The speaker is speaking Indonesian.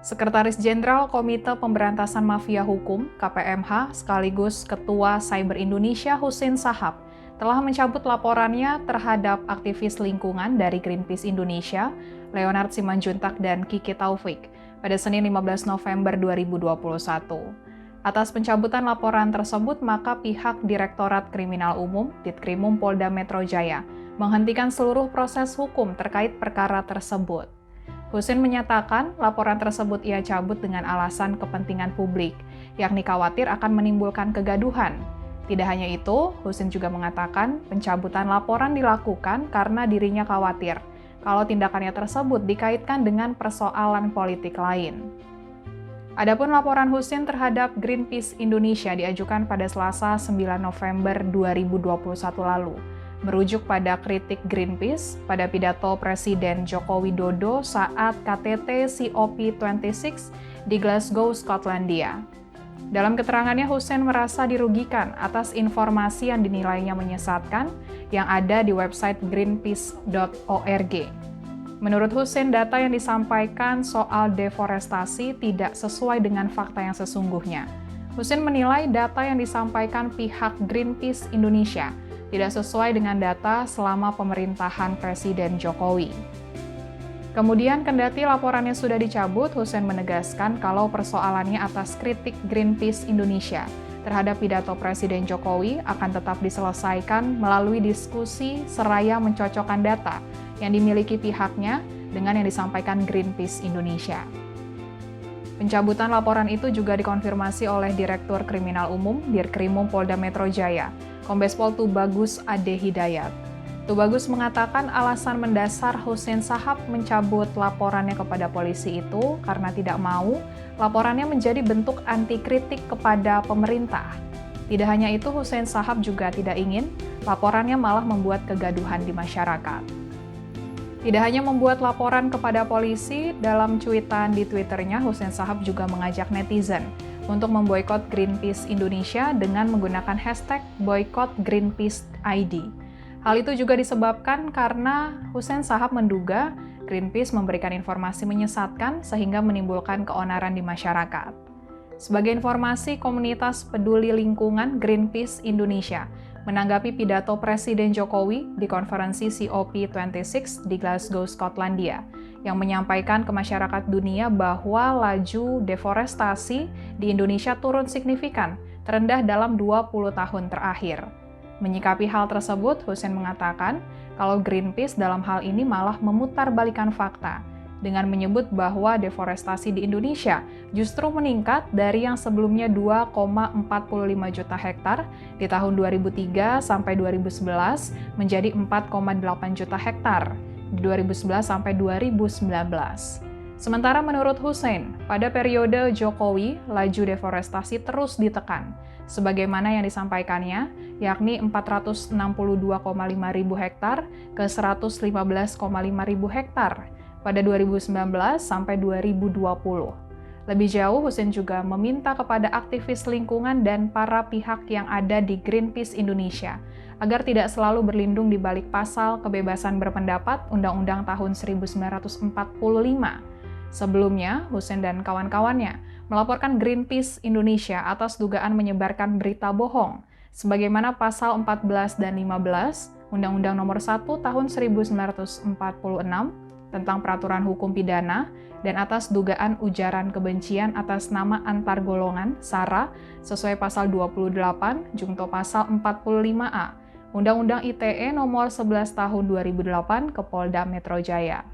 Sekretaris Jenderal Komite Pemberantasan Mafia Hukum (KPMH) sekaligus Ketua Cyber Indonesia Hussein Shahab telah mencabut laporannya terhadap aktivis lingkungan dari Greenpeace Indonesia, Leonard Simanjuntak dan Kiki Taufik, pada Senin 15 November 2021. Atas pencabutan laporan tersebut, maka pihak Direktorat Kriminal Umum Ditkrimum Polda Metro Jaya menghentikan seluruh proses hukum terkait perkara tersebut. Hussein menyatakan laporan tersebut ia cabut dengan alasan kepentingan publik, yakni khawatir akan menimbulkan kegaduhan. Tidak hanya itu, Hussein juga mengatakan pencabutan laporan dilakukan karena dirinya khawatir kalau tindakannya tersebut dikaitkan dengan persoalan politik lain. Adapun laporan Hussein terhadap Greenpeace Indonesia diajukan pada Selasa 9 November 2021 lalu, merujuk pada kritik Greenpeace pada pidato Presiden Joko Widodo saat KTT COP26 di Glasgow, Skotlandia. Dalam keterangannya, Hussein merasa dirugikan atas informasi yang dinilainya menyesatkan yang ada di website greenpeace.org. Menurut Hussein, data yang disampaikan soal deforestasi tidak sesuai dengan fakta yang sesungguhnya. Hussein menilai data yang disampaikan pihak Greenpeace Indonesia tidak sesuai dengan data selama pemerintahan Presiden Jokowi. Kemudian, kendati laporannya sudah dicabut, Hussein menegaskan kalau persoalannya atas kritik Greenpeace Indonesia terhadap pidato Presiden Jokowi akan tetap diselesaikan melalui diskusi seraya mencocokkan data yang dimiliki pihaknya dengan yang disampaikan Greenpeace Indonesia. Pencabutan laporan itu juga dikonfirmasi oleh Direktur Kriminal Umum Ditkrimum Polda Metro Jaya, Kombes Pol Tubagus Ade Hidayat. Tubagus mengatakan alasan mendasar Hussein Shahab mencabut laporannya kepada polisi itu karena tidak mau laporannya menjadi bentuk anti kritik kepada pemerintah. Tidak hanya itu, Hussein Shahab juga tidak ingin laporannya malah membuat kegaduhan di masyarakat. Tidak hanya membuat laporan kepada polisi, dalam cuitan di Twitternya, Hussein Shahab juga mengajak netizen untuk memboikot Greenpeace Indonesia dengan menggunakan hashtag #BoykottGreenpeaceID. Hal itu juga disebabkan karena Hussein Shahab menduga Greenpeace memberikan informasi menyesatkan sehingga menimbulkan keonaran di masyarakat. Sebagai informasi, komunitas peduli lingkungan Greenpeace Indonesia menanggapi pidato Presiden Jokowi di konferensi COP26 di Glasgow, Skotlandia, yang menyampaikan ke masyarakat dunia bahwa laju deforestasi di Indonesia turun signifikan, terendah dalam 20 tahun terakhir. Menyikapi hal tersebut, Hussein mengatakan kalau Greenpeace dalam hal ini malah memutarbalikkan fakta, dengan menyebut bahwa deforestasi di Indonesia justru meningkat dari yang sebelumnya 2,45 juta hektar di tahun 2003 sampai 2011 menjadi 4,8 juta hektar di 2011 sampai 2019. Sementara menurut Hussein, pada periode Jokowi, laju deforestasi terus ditekan, sebagaimana yang disampaikannya, yakni 462,5 ribu hektar ke 115,5 ribu hektar pada 2019 sampai 2020. Lebih jauh, Hussein juga meminta kepada aktivis lingkungan dan para pihak yang ada di Greenpeace Indonesia agar tidak selalu berlindung di balik pasal kebebasan berpendapat Undang-Undang tahun 1945. Sebelumnya, Hussein dan kawan-kawannya melaporkan Greenpeace Indonesia atas dugaan menyebarkan berita bohong, sebagaimana pasal 14 dan 15 Undang-Undang Nomor 1 Tahun 1946 tentang peraturan hukum pidana dan atas dugaan ujaran kebencian atas nama antar golongan SARA sesuai pasal 28 jungto pasal 45A Undang-Undang ITE nomor 11 tahun 2008 ke Polda Metro Jaya.